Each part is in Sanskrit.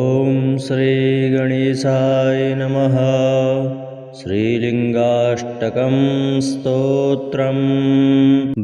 ॐ श्रीगणेशाय नमः। श्रीलिङ्गाष्टकं स्तोत्रम्।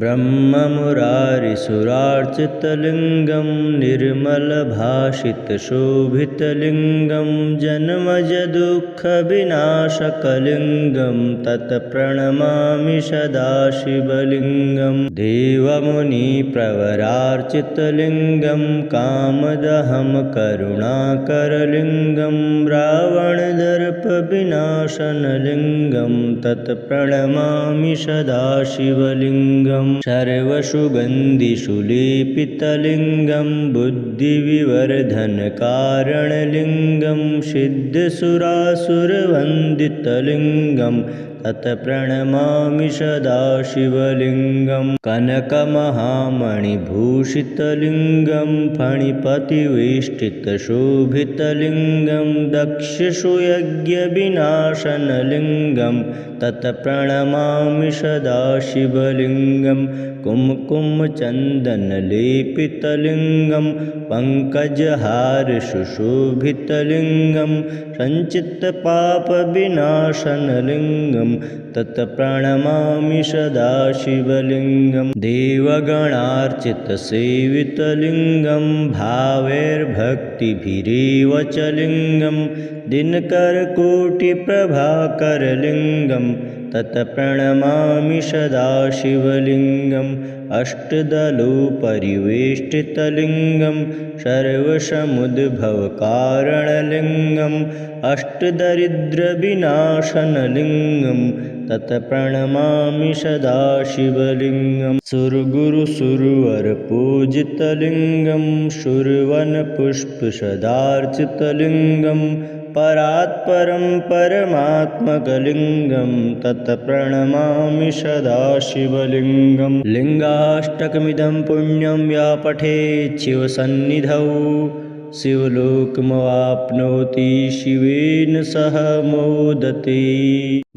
ब्रह्ममुरारिसुरार्चितलिङ्गं निर्मलभाषितशोभितलिङ्गं जन्मजदुःखविनाशकलिङ्गं तत्प्रणमामि सदाशिवलिङ्गं। देवमुनिप्रवरार्चितलिङ्गं कामदहं करुणाकरलिङ्गं रावणदर्पविनाशनलिङ्गं तत्प्रणमामि सदाशिवलिङ्गं। सर्वसुगन्धिषुलेपितलिङ्गं बुद्धिविवर्धनकारणलिङ्गं सिद्धसुरासुरवन्दितलिङ्गं तत्प्रणमामि सदाशिवलिङ्गं। कनकमहामणिभूषितलिङ्गं फणिपतिवेष्टितशोभितलिङ्गं दक्षसुयज्ञविनाशनलिङ्गं तत्प्रणमामि सदाशिवलिङ्गं। कुम्कुमचन्दनलेपितलिङ्गं पङ्कजहारसुशोभितलिङ्गं सञ्चित्तपापविनाशनलिङ्गं तत्प्रणमामि सदाशिवलिङ्गं। देवगणार्चितसेवितलिङ्गं भावैर्भक्तिभिरेव च लिङ्गं दिनकरकोटिप्रभाकरलिङ्गं तत्प्रणमामि सदाशिवलिङ्गम्। अष्टदलोपरिवेष्टितलिङ्गं सर्वसमुद्भवकारणलिङ्गम् अष्टदरिद्रविनाशनलिङ्गं तत्प्रणमामि सदाशिवलिङ्गं। सुरगुरुसुरवरपूजितलिङ्गं सुरवनपुष्पसदार्चितलिङ्गं परात्परं परमात्मकलिङ्गं तत्प्रणमामि सदाशिवलिङ्गं। लिङ्गाष्टकमिदं पुण्यं या पठेत् शिवसन्निधौ शिवलोकमवाप्नोति शिवेन सह मोदते।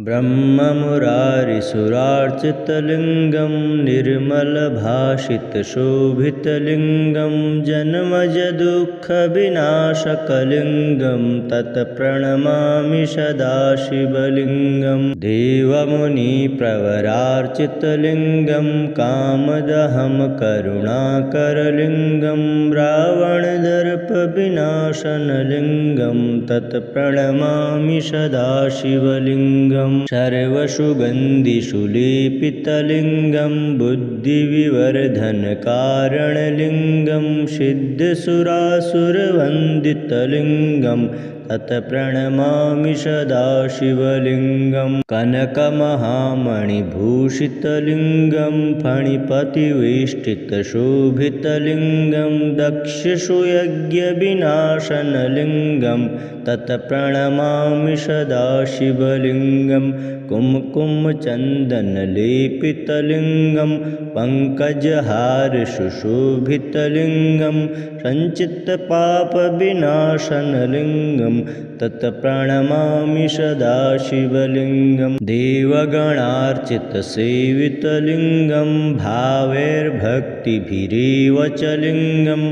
ब्रह्ममुरारिसुरार्चितलिङ्गं निर्मलभाषितशोभितलिङ्गं जन्मजदुःखविनाशकलिङ्गं तत्प्रणमामि सदाशिवलिङ्गं। देवमुनिप्रवरार्चितलिङ्गं कामदहं करुणाकरलिङ्गं रावणदर्पविनाशनलिङ्गं तत्प्रणमामि सदाशिवलिङ्गं। सर्वसुगन्धिषुलेपितलिङ्गं बुद्धिविवर्धनकारणलिङ्गं सिद्धसुरासुरवन्दितलिङ्गं तत्प्रणमामि सदाशिवलिङ्गं। कनकमहामणिभूषितलिङ्गं फणिपतिवेष्टितशोभितलिङ्गं दक्षसुयज्ञविनाशनलिङ्गं तत्प्रणमामि सदाशिवलिङ्गं। कुम्कुमचन्दनलेपितलिङ्गं पङ्कजहारसुशोभितलिङ्गं सञ्चित्तपापविनाशनलिङ्गं तत्प्रणमामि सदाशिवलिङ्गं। देवगणार्चितसेवितलिङ्गं भावैर्भक्तिभिरेव च लिङ्गं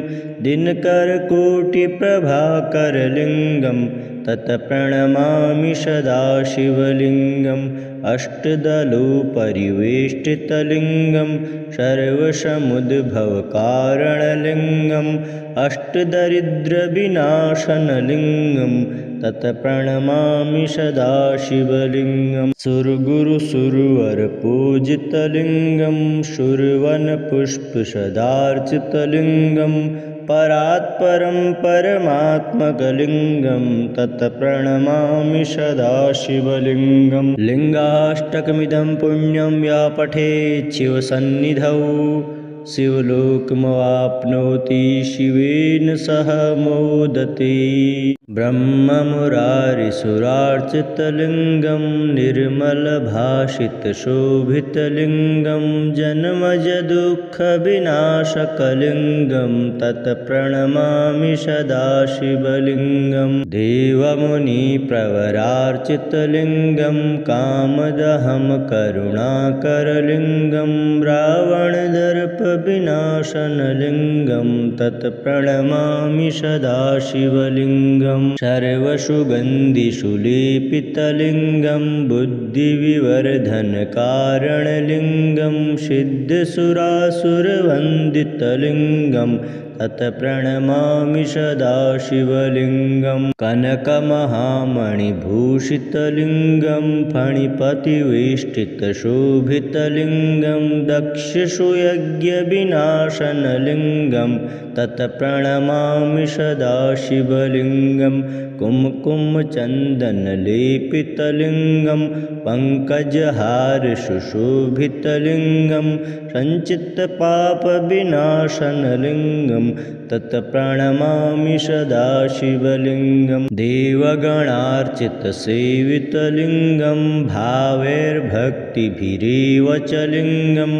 दिनकरकोटिप्रभाकरलिङ्गं तत्प्रणमामि सदाशिवलिङ्गम्। अष्टदलोपरिवेष्टितलिङ्गं सर्वसमुद्भवकारणलिङ्गं अष्टदरिद्रविनाशनलिङ्गं तत्प्रणमामि सदाशिवलिङ्गं। सुरगुरुसुरवरपूजितलिङ्गं सुरवनपुष्पसदार्चितलिङ्गं परात्परं परमात्मकलिङ्गं तत्प्रणमामि सदाशिवलिङ्गं। लिङ्गाष्टकमिदं पुण्यं या पठेत् शिवसन्निधौ शिवलोकमवाप्नोति शिवेन सह मोदते। ब्रह्ममुरारिसुरार्चितलिङ्गं निर्मलभाषितशोभितलिङ्गं जन्मजदुःखविनाशकलिङ्गं तत्प्रणमामि सदाशिवलिङ्गं। देवमुनिप्रवरार्चितलिङ्गं कामदहं करुणाकरलिङ्गं रावणदर्पविनाशनलिङ्गं तत् प्रणमामि सदाशिवलिङ्गं सर्वसुगन्धिषु लेपितलिङ्गं बुद्धिविवर्धनकारणलिङ्गं सिद्धसुरासुरवन्दितलिङ्गं तत्प्रणमामि सदाशिवलिङ्गं कनकमहामणिभूषितलिङ्गं फणिपतिवेष्टितशोभितलिङ्गं दक्षसुयज्ञविनाशनलिङ्गं तत्प्रणमामि सदाशिवलिङ्गं कुम्कुमचन्दनलेपितलिङ्गं पङ्कजहारसुशोभितलिङ्गं सञ्चित्तपापविनाशनलिङ्गं तत्प्रणमामि सदाशिवलिङ्गं देवगणार्चितसेवितलिङ्गं भावैर्भक्तिभिरेव च लिङ्गं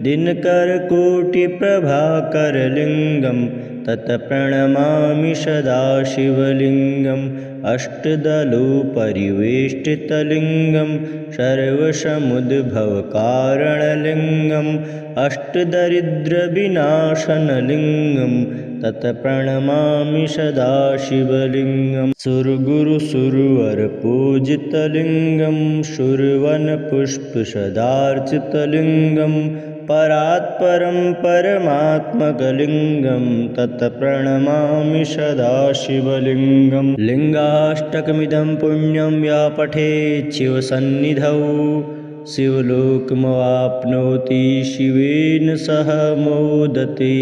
दिनकरकोटिप्रभाकरलिङ्गं तत्प्रणमामि सदाशिवलिङ्गम् अष्टदलोपरिवेष्टितलिङ्गं सर्वसमुद्भवकारणलिङ्गम् अष्टदरिद्रविनाशनलिङ्गं तत्प्रणमामि सदाशिवलिङ्गं सुरगुरुसुरवरपूजितलिङ्गं सुरवनपुष्पसदार्चितलिङ्गं परात्परं परमात्मकलिङ्गं तत्प्रणमामि सदाशिवलिङ्गं लिङ्गाष्टकमिदं पुण्यं या पठेत् शिवसन्निधौ शिवलोकमवाप्नोति शिवेन सह मोदते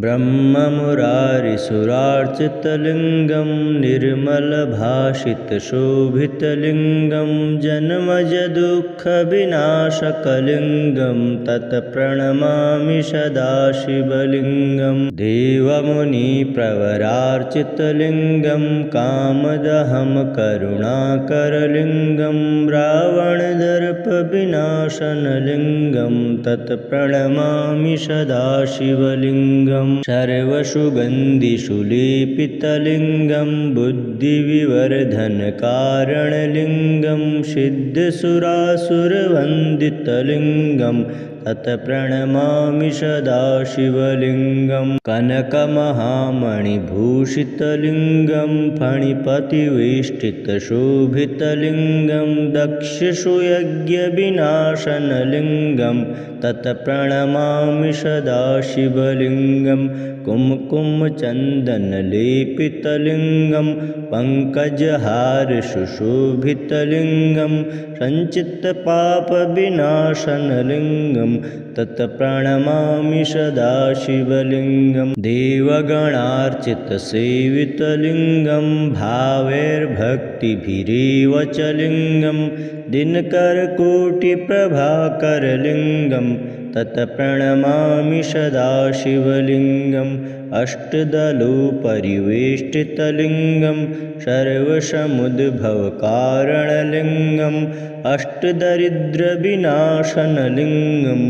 ब्रह्ममुरारिसुरार्चितलिङ्गं निर्मलभाषितशोभितलिङ्गं जन्मजदुःखविनाशकलिङ्गं तत्प्रणमामि सदाशिवलिङ्गं देवमुनिप्रवरार्चितलिङ्गं कामदहं करुणाकरलिङ्गं रावणदर्पविनाशनलिङ्गं तत्प्रणमामि सदाशिवलिङ्गं सर्वसुगन्धिषु लेपितलिङ्गं बुद्धिविवर्धनकारणलिङ्गं सिद्धसुरासुरवन्दितलिङ्गं तत्प्रणमामि सदाशिवलिङ्गं कनकमहामणिभूषितलिङ्गं फणिपतिवेष्टितशोभितलिङ्गं दक्षसुयज्ञविनाशनलिङ्गं तत्प्रणमामि सदाशिवलिङ्गं कुम्कुमचन्दनलेपितलिङ्गं पङ्कजहारसुशोभितलिङ्गं सञ्चित्तपापविनाशनलिङ्गं तत्प्रणमामि सदाशिवलिङ्गं देवगणार्चितसेवितलिङ्गं भावैर्भक्तिभिरेव च लिङ्गं दिनकरकोटिप्रभाकरलिङ्गं तत्प्रणमामि सदाशिवलिङ्गम् अष्टदलोपरिवेष्टितलिङ्गं सर्वसमुद्भवकारणलिङ्गम् अष्टदरिद्रविनाशनलिङ्गं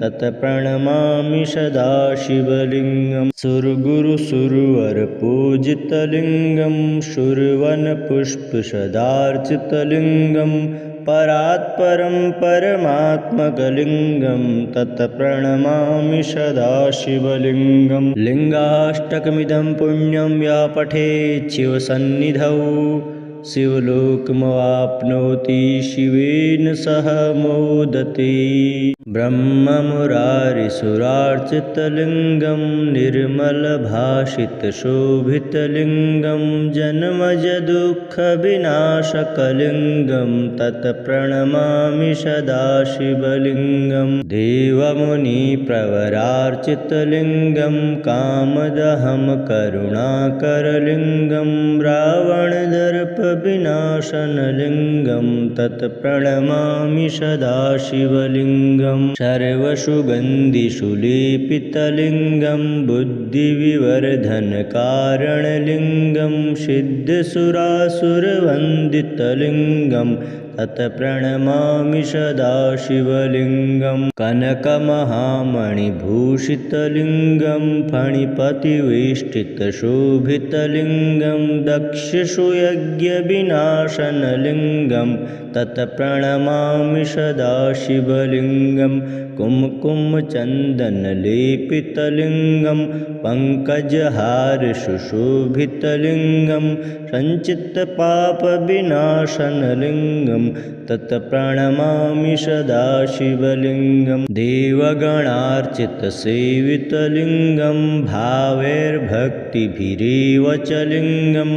तत्प्रणमामि सदाशिवलिङ्गं सुरगुरुसुरवरपूजितलिङ्गं सुरवनपुष्पसदार्चितलिङ्गं परात्परं परमात्मकलिङ्गं तत्प्रणमामि सदाशिवलिङ्गं लिङ्गाष्टकमिदं पुण्यं या पठेत् शिवसन्निधौ शिवलोकमवाप्नोति शिवेन सह मोदते ब्रह्ममुरारिसुरार्चितलिङ्गं निर्मलभाषितशोभितलिङ्गं जन्मजदुःखविनाशकलिङ्गं तत्प्रणमामि सदाशिवलिङ्गं देवमुनिप्रवरार्चितलिङ्गं कामदहं करुणाकरलिङ्गं रावणदर्पविनाशनलिङ्गं तत्प्रणमामि सदाशिवलिङ्गं सर्वसुगन्धिषु लेपितलिङ्गं बुद्धिविवर्धनकारणलिङ्गं सिद्धसुरासुरवन्दितलिङ्गं तत्प्रणमामि सदाशिवलिङ्गं कनकमहामणिभूषितलिङ्गं फणिपतिवेष्टितशोभितलिङ्गं दक्षसुयज्ञविनाशनलिङ्गं तत्प्रणमामि सदाशिवलिङ्गं कुमकुमचन्दनलेपितलिङ्गं पङ्कजहारसुशोभितलिङ्गं सञ्चित्तपापविनाशनलिङ्गं तत्प्रणमामि सदाशिवलिङ्गं देवगणार्चितसेवितलिङ्गं भावैर्भक्तिभिरेव च लिङ्गं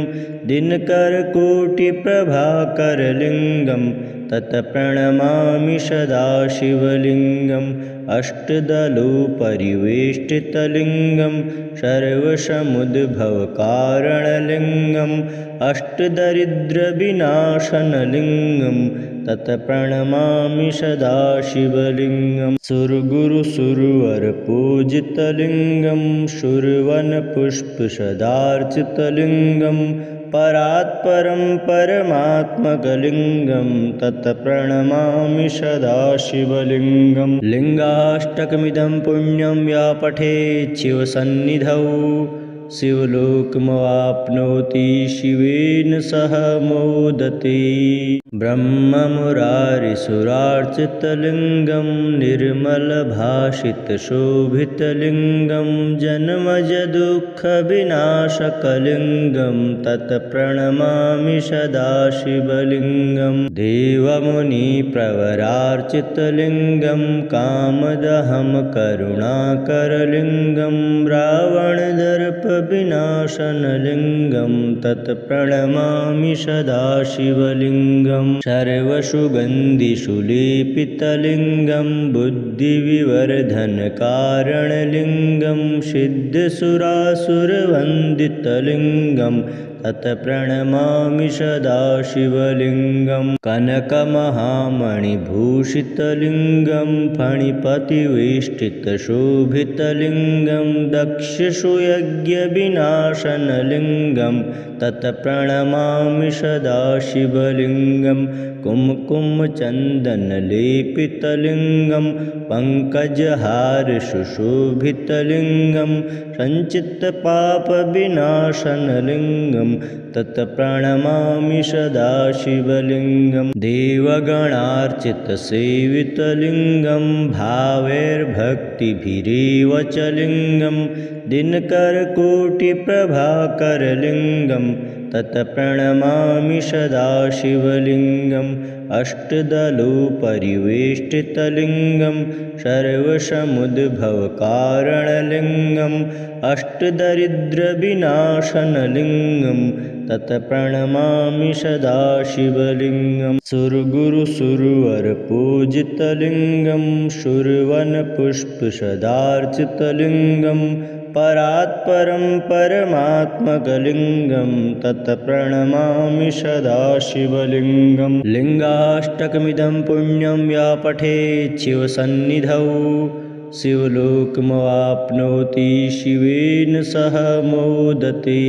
दिनकरकोटिप्रभाकरलिङ्गं तत्प्रणमामि सदाशिवलिङ्गम् अष्टदलोपरिवेष्टितलिङ्गं सर्वसमुद्भवकारणलिङ्गम् अष्टदरिद्रविनाशनलिङ्गं तत्प्रणमामि सदाशिवलिङ्गं सुरगुरुसुरवरपूजितलिङ्गं सुरवनपुष्पसदार्चितलिङ्गं परात्परं परमात्मकलिङ्गं तत्प्रणमामि सदाशिवलिङ्गं लिङ्गाष्टकमिदं पुण्यं या पठेत् शिवसन्निधौ शिवलोकमवाप्नोति शिवेन सह मोदते ब्रह्ममुरारिसुरार्चितलिङ्गं निर्मलभाषितशोभितलिङ्गं जन्मजदुःखविनाशकलिङ्गं तत्प्रणमामि सदाशिवलिङ्गं देवमुनिप्रवरार्चितलिङ्गं कामदहं करुणाकरलिङ्गं रावणदर्पविनाशनलिङ्गं तत्प्रणमामि सदाशिवलिङ्गं सर्वसुगन्धिषुलेपितलिङ्गं बुद्धिविवर्धनकारणलिङ्गं सिद्धसुरासुरवन्दितलिङ्गं तत्प्रणमामि सदाशिवलिङ्गं कनकमहामणिभूषितलिङ्गं फणिपतिवेष्टितशोभितलिङ्गं दक्षसुयज्ञविनाशनलिङ्गं तत्प्रणमामि सदाशिवलिङ्गं कुमकुमचन्दनलेपितलिङ्गं पङ्कजहारसुशोभितलिङ्गं सञ्चित्तपापविनाशनलिङ्गं तत्प्रणमामि सदाशिवलिङ्गं देवगणार्चितसेवितलिङ्गं भावैर्भक्तिभिरेव च लिङ्गं दिनकरकोटिप्रभाकरलिङ्गं तत्प्रणमामि सदाशिवलिङ्गम् अष्टदलोपरिवेष्टितलिङ्गं सर्वसमुद्भवकारणलिङ्गम् अष्टदरिद्रविनाशनलिङ्गं तत्प्रणमामि सदाशिवलिङ्गं सुरगुरुसुरवरपूजितलिङ्गं सुरवनपुष्पसदार्चितलिङ्गं परात्परं परमात्मकलिङ्गं तत्प्रणमामि सदाशिवलिङ्गं लिङ्गाष्टकमिदं पुण्यं या पठेत् शिवसन्निधौ शिवलोकमवाप्नोति शिवेन सह मोदते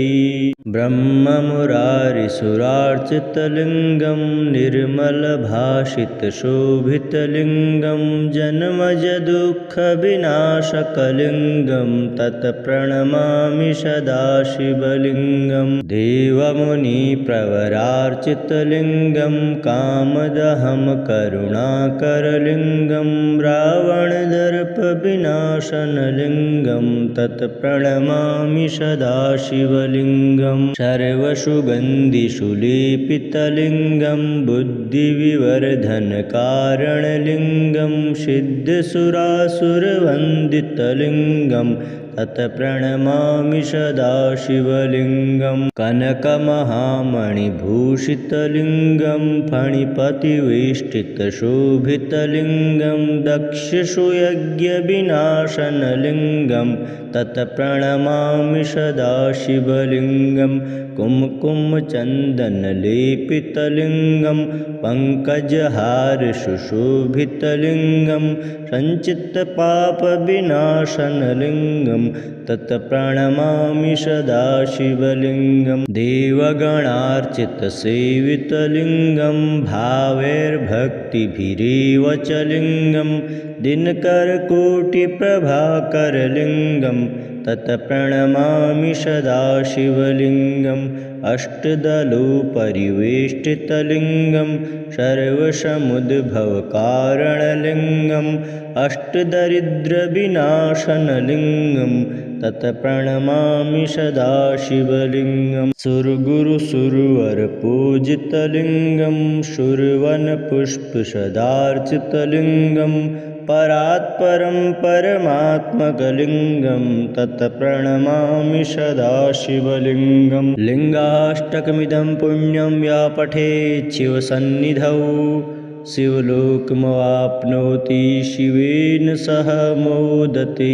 ब्रह्ममुरारिसुरार्चितलिङ्गं निर्मलभाषितशोभितलिङ्गं जन्मजदुःखविनाशकलिङ्गं तत्प्रणमामि सदाशिवलिङ्गं देवमुनिप्रवरार्चितलिङ्गं कामदहं करुणाकरलिङ्गं रावणदर्पविनाशनलिङ्गं तत्प्रणमामि सदाशिवलिङ्गं सर्वसुगन्धिषुलेपितलिङ्गं बुद्धिविवर्धनकारणलिङ्गं सिद्धसुरासुरवन्दितलिङ्गं तत्प्रणमामि सदाशिवलिङ्गं कनकमहामणिभूषितलिङ्गं फणिपतिवेष्टितशोभितलिङ्गं दक्षसुयज्ञविनाशनलिङ्गं तत्प्रणमामि सदाशिवलिङ्गं कुमकुमचन्दनलेपितलिङ्गं पङ्कजहारसुशोभितलिङ्गं सञ्चित्तपापविनाशनलिङ्गं तत्प्रणमामि सदाशिवलिङ्गं देवगणार्चितसेवितलिङ्गं भावैर्भक्तिभिरेव च लिङ्गं दिनकरकोटिप्रभाकरलिङ्गं तत्प्रणमामि सदाशिवलिङ्गम् अष्टदलोपरिवेष्टितलिङ्गं सर्वसमुद्भवकारणलिङ्गम् अष्टदरिद्रविनाशनलिङ्गं तत्प्रणमामि सदाशिवलिङ्गं सुरगुरुसुरवरपूजितलिङ्गं शूरवनपुष्पसदार्चितलिङ्गं परात्परं परमात्मकलिङ्गं तत्प्रणमामि सदाशिवलिङ्गं लिङ्गाष्टकमिदं पुण्यं या पठेत् शिवसन्निधौ शिवलोकमवाप्नोति शिवेन सह मोदते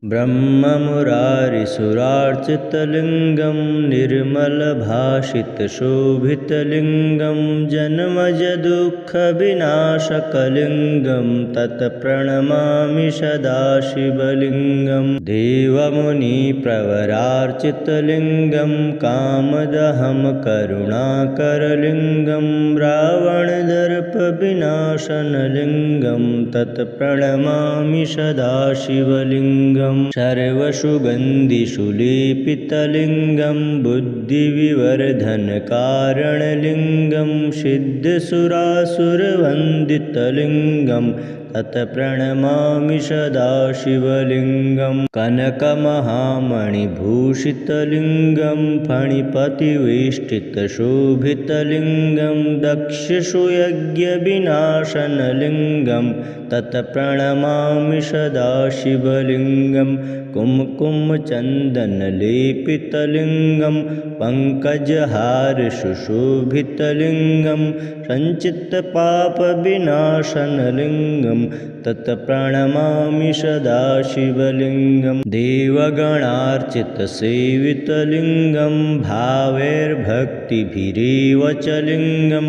ब्रह्ममुरारिसुरार्चितलिङ्गं निर्मलभाषितशोभितलिङ्गं जन्मजदुःखविनाशकलिङ्गं तत्प्रणमामि सदाशिवलिङ्गं देवमुनिप्रवरार्चितलिङ्गं कामदहं करुणाकरलिङ्गं रावणदर्पविनाशनलिङ्गं तत्प्रणमामि सदाशिवलिङ्गं सर्वसुगन्धिषुलेपितलिङ्गं बुद्धिविवर्धनकारणलिङ्गं सिद्धसुरासुरवन्दितलिङ्गं तत्प्रणमामि सदाशिवलिङ्गं कनकमहामणिभूषितलिङ्गं फणिपतिवेष्टितशोभितलिङ्गं दक्षसुयज्ञविनाशनलिङ्गं तत्प्रणमामि सदाशिवलिङ्गं कुम्कुमचन्दनलेपितलिङ्गं पङ्कजहारसुशोभितलिङ्गं सञ्चित्तपापविनाशनलिङ्गं तत्प्रणमामि सदाशिवलिङ्गं देवगणार्चितसेवितलिङ्गं भावैर्भक्तिभिरेव च लिङ्गं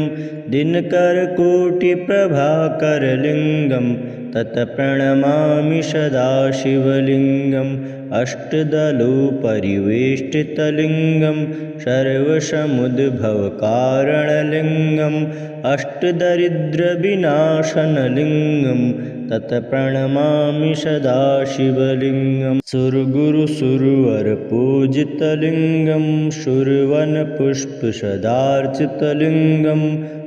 दिनकरकोटिप्रभाकरलिङ्गं तत्प्रणमामि सदाशिवलिङ्गम् अष्टदलोपरिवेष्टितलिङ्गं सर्वसमुद्भवकारणलिङ्गम् अष्टदरिद्रविनाशनलिङ्गं तत्प्रणमामि सदाशिवलिङ्गं सुरगुरुसुरवरपूजितलिङ्गं शूरवनपुष्पसदार्चितलिङ्गं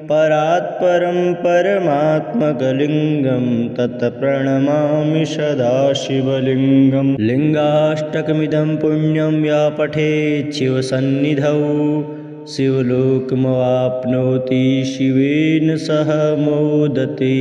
परात्परं परमात्मकलिङ्गं तत्प्रणमामि सदाशिवलिङ्गं लिङ्गाष्टकमिदं पुण्यं या पठेत् शिवसन्निधौ शिवलोकमवाप्नोति शिवेन सह मोदते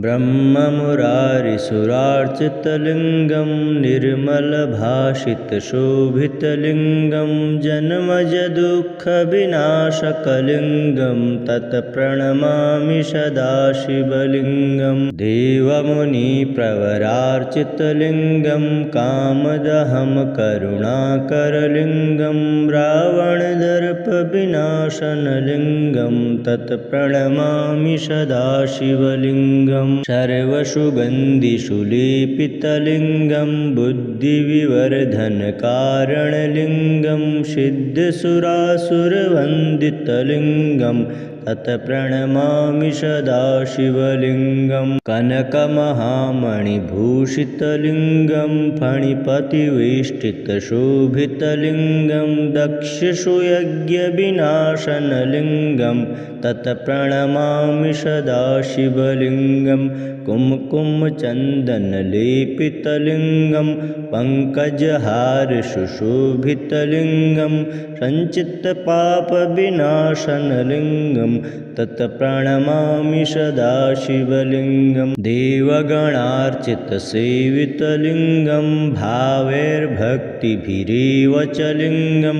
ब्रह्ममुरारिसुरार्चितलिङ्गं निर्मलभाषितशोभितलिङ्गं जन्मजदुःखविनाशकलिङ्गं तत्प्रणमामि सदाशिवलिङ्गं देवमुनिप्रवरार्चितलिङ्गं कामदहं करुणाकरलिङ्गं रावणदर्पविनाशनलिङ्गं तत्प्रणमामि सदाशिवलिङ्गं सर्वसुगन्धिषुलेपितलिङ्गं बुद्धिविवर्धनकारणलिङ्गं सिद्धसुरासुरवन्दितलिङ्गं तत्प्रणमामि सदाशिवलिङ्गं कनकमहामणिभूषितलिङ्गं फणिपतिवेष्टितशोभितलिङ्गं दक्षसुयज्ञविनाशनलिङ्गं तत्प्रणमामि सदाशिवलिङ्गं कुम्कुमचन्दनलेपितलिङ्गं पङ्कजहारसुशोभितलिङ्गं सञ्चित्तपापविनाशनलिङ्गं तत्प्रणमामि सदाशिवलिङ्गं देवगणार्चितसेवितलिङ्गं भावैर्भक्तिभिरेव च लिङ्गं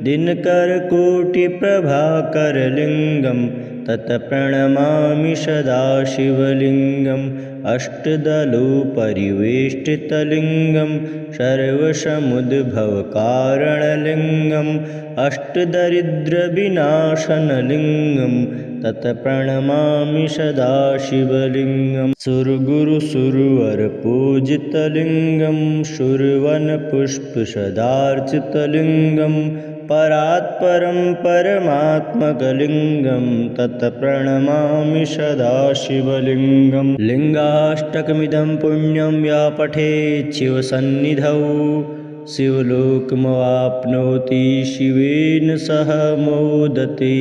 दिनकरकोटिप्रभाकरलिङ्गं तत्प्रणमामि सदाशिवलिङ्गम् अष्टदलोपरिवेष्टितलिङ्गं सर्वसमुद्भवकारणलिङ्गम् अष्टदरिद्रविनाशनलिङ्गं तत्प्रणमामि सदाशिवलिङ्गं सुरगुरुसुरवरपूजितलिङ्गं शूरवनपुष्पसदार्चितलिङ्गं परात्परं परमात्मकलिङ्गं तत्प्रणमामि सदाशिवलिङ्गं लिङ्गाष्टकमिदं पुण्यं या पठेत् शिवसन्निधौ शिवलोकमवाप्नोति शिवेन सह मोदते।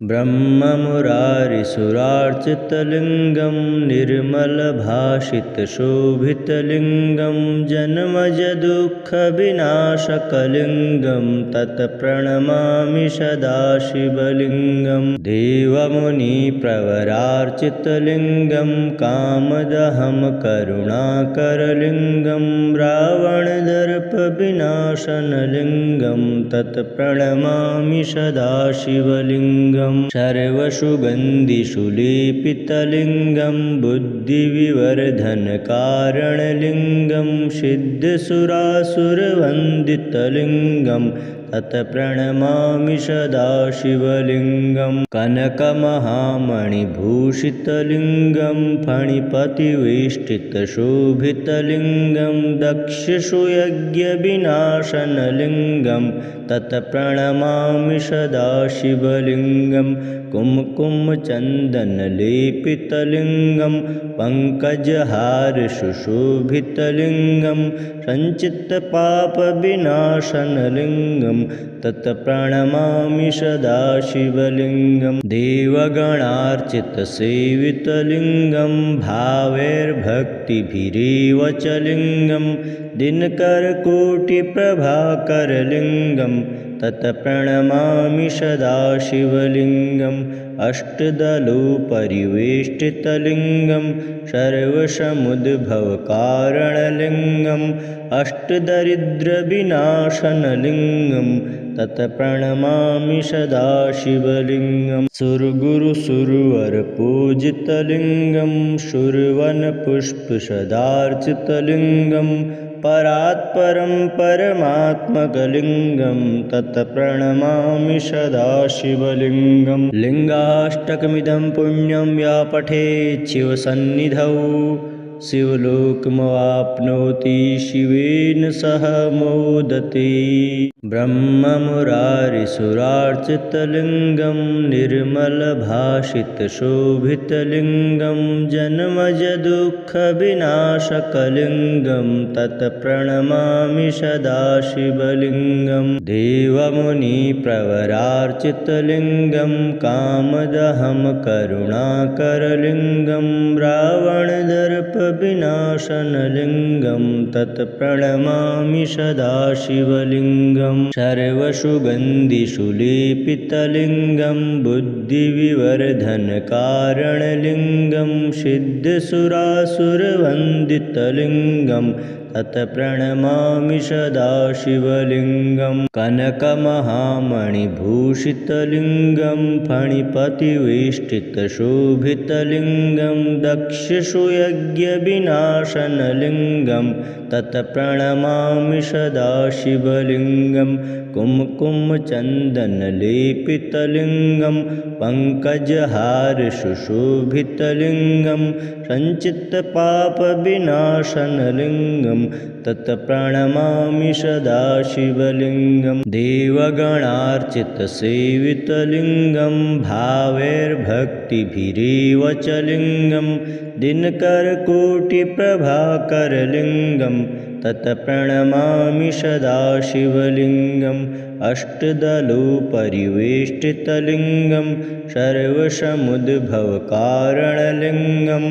ब्रह्ममुरारिसुरार्चितलिङ्गं निर्मलभाषितशोभितलिङ्गं जन्मजदुःखविनाशकलिङ्गं तत्प्रणमामि सदाशिवलिङ्गं। देवमुनिप्रवरार्चितलिङ्गं कामदहं करुणाकरलिङ्गं रावणदर्पविनाशनलिङ्गं तत्प्रणमामि सदाशिवलिङ्गं। सर्वसुगन्धिषुलेपितलिङ्गं बुद्धिविवर्धनकारणलिङ्गं सिद्धसुरासुरवन्दितलिङ्गं तत्प्रणमामि सदाशिवलिङ्गं। कनकमहामणिभूषितलिङ्गं फणिपतिवेष्टितशोभितलिङ्गं दक्षसुयज्ञविनाशनलिङ्गं तत्प्रणमामि सदाशिवलिङ्गं। कुम्कुमचन्दनलेपितलिङ्गं पङ्कजहारसुशोभितलिङ्गं सञ्चित्तपापविनाशनलिङ्गं तत्प्रणमामि सदाशिवलिङ्गं। देवगणार्चितसेवितलिङ्गं भावैर्भक्तिभिरेव च लिङ्गं दिनकरकोटिप्रभाकरलिङ्गं तत्प्रणमामि सदाशिवलिङ्गम्। अष्टदलोपरिवेष्टितलिङ्गं सर्वसमुद्भवकारणलिङ्गम् अष्टदरिद्रविनाशनलिङ्गं तत्प्रणमामि सदाशिवलिङ्गं। सुरगुरुसुरवरपूजितलिङ्गं सुरवनपुष्पसदार्चितलिङ्गं परात्परं परमात्मकलिङ्गं तत्प्रणमामि सदाशिवलिङ्गं। लिङ्गाष्टकमिदं पुण्यं या पठेत् शिवसन्निधौ शिवलोकमवाप्नोति शिवेन सह मोदते। ब्रह्ममुरारिसुरार्चितलिङ्गं निर्मलभाषितशोभितलिङ्गं जन्मजदुःखविनाशकलिङ्गं तत्प्रणमामि सदाशिवलिङ्गं। देवमुनिप्रवरार्चितलिङ्गं कामदहं करुणाकरलिङ्गं रावणदर्पविनाशनलिङ्गं तत्प्रणमामि सदाशिवलिङ्गं। सर्वसुगन्धिषुलेपितलिङ्गं बुद्धिविवर्धनकारणलिङ्गं सिद्धसुरासुरवन्दितलिङ्गं तत्प्रणमामि सदाशिवलिङ्गं। कनकमहामणिभूषितलिङ्गं फणिपतिवेष्टितशोभितलिङ्गं दक्षसुयज्ञविनाशनलिङ्गं तत्प्रणमामि सदाशिवलिङ्गं। कुम्कुमचन्दनलेपितलिङ्गं पङ्कजहारसुशोभितलिङ्गं सञ्चित्तपापविनाशनलिङ्गं तत्प्रणमामि सदाशिवलिङ्गं। देवगणार्चितसेवितलिङ्गं भावैर्भक्तिभिरेव च लिङ्गं दिनकरकोटिप्रभाकरलिङ्गं तत्प्रणमामि सदाशिवलिङ्गम्। अष्टदलोपरिवेष्टितलिङ्गं सर्वसमुद्भवकारणलिङ्गम्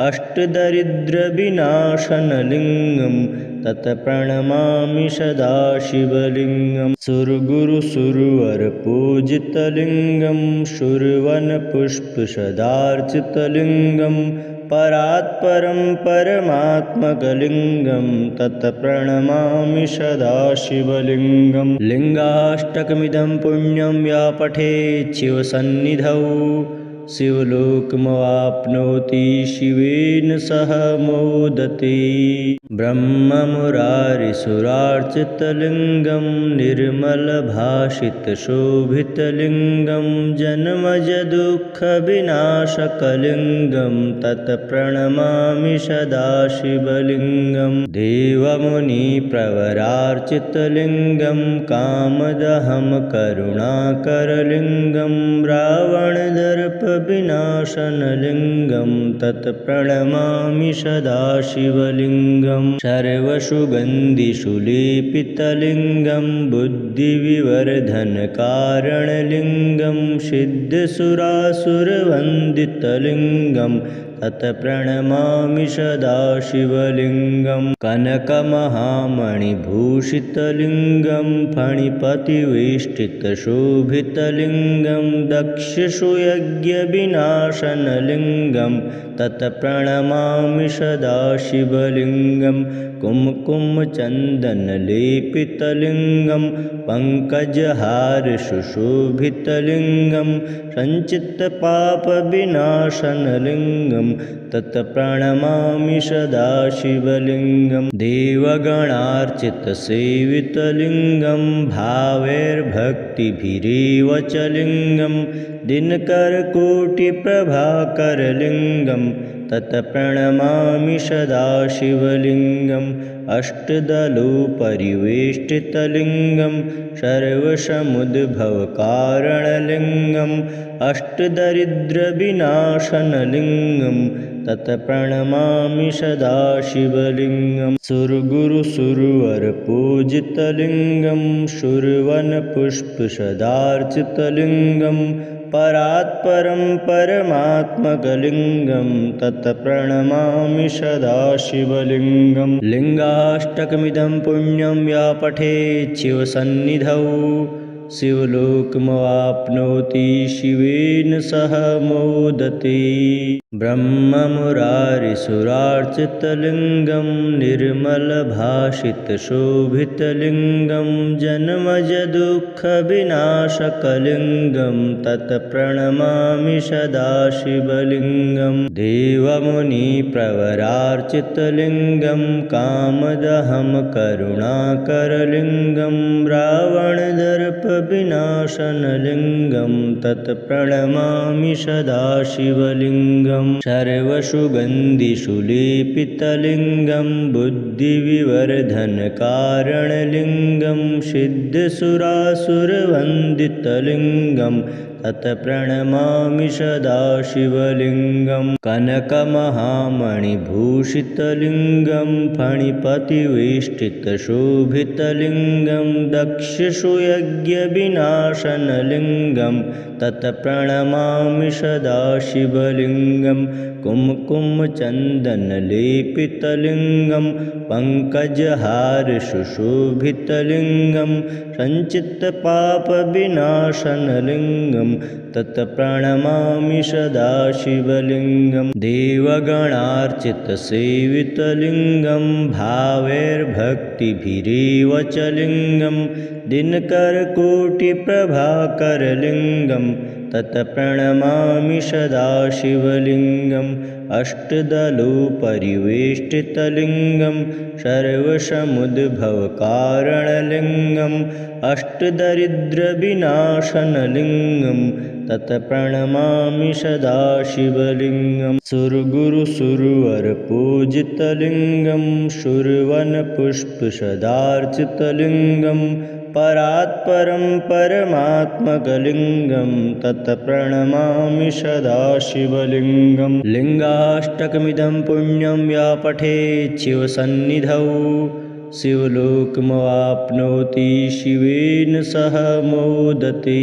अष्टदरिद्रविनाशनलिङ्गं तत्प्रणमामि सदाशिवलिङ्गं। सुरगुरुसुरवरपूजितलिङ्गं सुरवनपुष्पसदार्चितलिङ्गं परात्परं परमात्मकलिङ्गं तत्प्रणमामि सदाशिवलिङ्गं। लिङ्गाष्टकमिदं पुण्यं या पठेत् शिवसन्निधौ शिवलोकमवाप्नोति शिवेन सह मोदते। ब्रह्ममुरारिसुरार्चितलिङ्गं निर्मलभाषितशोभितलिङ्गं जन्मजदुःखविनाशकलिङ्गं तत्प्रणमामि सदाशिवलिङ्गं। देवमुनिप्रवरार्चितलिङ्गं कामदहं करुणाकरलिङ्गं रावणदर्प प्राणदर्पविनाशनलिङ्गं तत्प्रणमामि सदाशिवलिङ्गं सर्वसुगन्धिषुलेपितलिङ्गं बुद्धिविवर्धनकारणलिङ्गं सिद्धसुरासुरवन्दितलिङ्गं तत्प्रणमामि सदाशिवलिङ्गं कनकमहामणिभूषितलिङ्गं फणिपतिवेष्टितशोभितलिङ्गं दक्षसुयज्ञविनाशनलिङ्गं तत्प्रणमामि सदाशिवलिङ्गं कुम्कुमचन्दनलेपितलिङ्गं पङ्कजहारसुशोभितलिङ्गं सञ्चित्तपापविनाशनलिङ्गं तत्प्रणमामि सदाशिवलिङ्गं देवगणार्चितसेवितलिङ्गं भावैर्भक्तिभिरेव च लिङ्गं दिनकरकोटिप्रभाकरलिङ्गं तत्प्रणमामि सदाशिवलिङ्गम् अष्टदलोपरिवेष्टितलिङ्गं सर्वसमुद्भवकारणलिङ्गम् अष्टदरिद्रविनाशनलिङ्गं तत्प्रणमामि सदाशिवलिङ्गं सुरगुरुसुरवरपूजितलिङ्गं सुरवनपुष्पसदार्चितलिङ्गं परात्परं परमात्मकलिङ्गं तत्प्रणमामि सदाशिवलिङ्गं लिङ्गाष्टकमिदं पुण्यं या पठेत् शिवसन्निधौ शिवलोकमवाप्नोति शिवेन सह मोदते ब्रह्ममुरारिसुरार्चितलिङ्गं निर्मलभाषितशोभितलिङ्गं जन्मजदुःखविनाशकलिङ्गं तत्प्रणमामि सदाशिवलिङ्गं देवमुनिप्रवरार्चितलिङ्गं कामदहं करुणाकरलिङ्गं रावणदर्पविनाशनलिङ्गं तत्प्रणमामि सदाशिवलिङ्गं सर्वसुगन्धिषुलेपितलिङ्गं बुद्धिविवर्धनकारणलिङ्गं सिद्धसुरासुरवन्दितलिङ्गं तत्प्रणमामि सदाशिवलिङ्गं कनकमहामणिभूषितलिङ्गं फणिपतिवेष्टितशोभितलिङ्गं दक्षसुयज्ञविनाशनलिङ्गं तत्प्रणमामि सदाशिवलिङ्गं कुम्कुमचन्दनलेपितलिङ्गं पङ्कजहारसुशोभितलिङ्गं सञ्चित्तपापविनाशनलिङ्गं तत्प्रणमामि सदाशिवलिङ्गं देवगणार्चितसेवितलिङ्गं भावैर्भक्तिभिरेव च लिङ्गं दिनकरकोटिप्रभाकरलिङ्गं तत्प्रणमामि सदाशिवलिङ्गम् अष्टदलोपरिवेष्टितलिङ्गं सर्वसमुद्भवकारणलिङ्गम् अष्टदरिद्रविनाशनलिङ्गं तत्प्रणमामि सदाशिवलिङ्गं सुरगुरुसुरवरपूजितलिङ्गं सुरवनपुष्पसदार्चितलिङ्गं परात्परं परमात्मकलिङ्गं तत्प्रणमामि सदाशिवलिङ्गं लिङ्गाष्टकमिदं पुण्यं या पठेत् शिवसन्निधौ शिवलोकमवाप्नोति शिवेन सह मोदते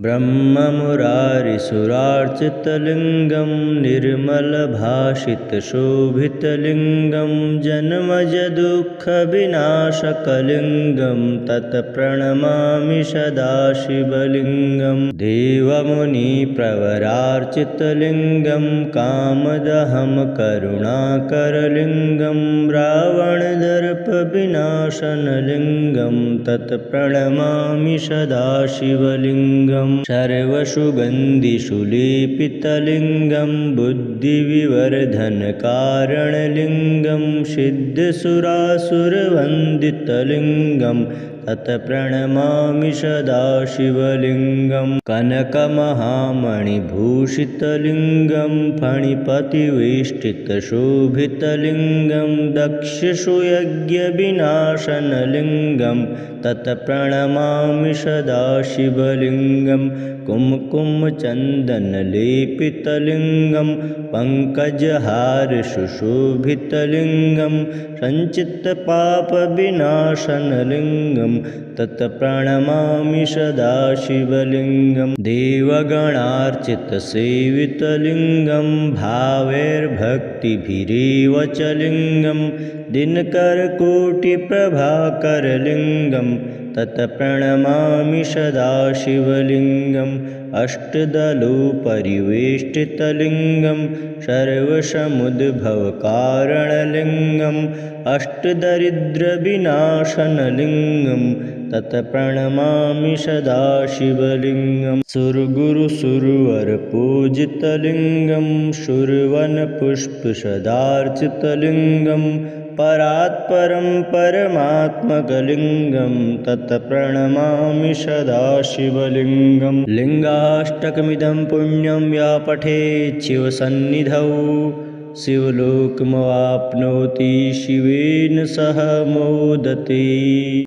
ब्रह्ममुरारिसुरार्चितलिङ्गं निर्मलभाषितशोभितलिङ्गं जन्मजदुःखविनाशकलिङ्गं तत्प्रणमामि सदाशिवलिङ्गं देवमुनिप्रवरार्चितलिङ्गं कामदहं करुणाकरलिङ्गं रावणदर्पविनाशनलिङ्गं तत्प्रणमामि सदाशिवलिङ्गं सर्वसुगन्धिषुलेपितलिङ्गं बुद्धिविवर्धनकारणलिङ्गं सिद्धसुरासुरवन्दितलिङ्गं तत् प्रणमामि सदा शिवलिङ्गं कनकमहामणिभूषितलिङ्गं फणिपतिवेष्टितशोभितलिङ्गं दक्षसुयज्ञविनाशनलिङ्गं तत् प्रणमामि सदा शिवलिङ्गं कुम्कुमचन्दनलेपितलिङ्गं पङ्कजहारसुशोभितलिङ्गं सञ्चित्तपापविनाशनलिङ्गं तत् प्रणमामि सदा शिवलिङ्गं देवगणार्चितसेवितलिङ्गं भावैर्भक्तिभिरेव च लिङ्गं दिनकरकोटिप्रभाकरलिङ्गं तत् प्रणमामि सदा शिवलिङ्गम् अष्टदलोपरिवेष्टितलिङ्गं सर्वसमुद्भवकारणलिङ्गम् अष्टदरिद्रविनाशनलिङ्गं तत् प्रणमामि सदा शिवलिङ्गं सुरगुरुसुरवरपूजितलिङ्गं सुरवनपुष्पसदार्चितलिङ्गं परात्परं परमात्मकलिङ्गं तत् प्रणमामि सदा शिवलिङ्गं लिङ्गाष्टकमिदं पुण्यं या पठेत् शिवसन्निधौ शिवलोकमवाप्नोति शिवेन सह मोदते।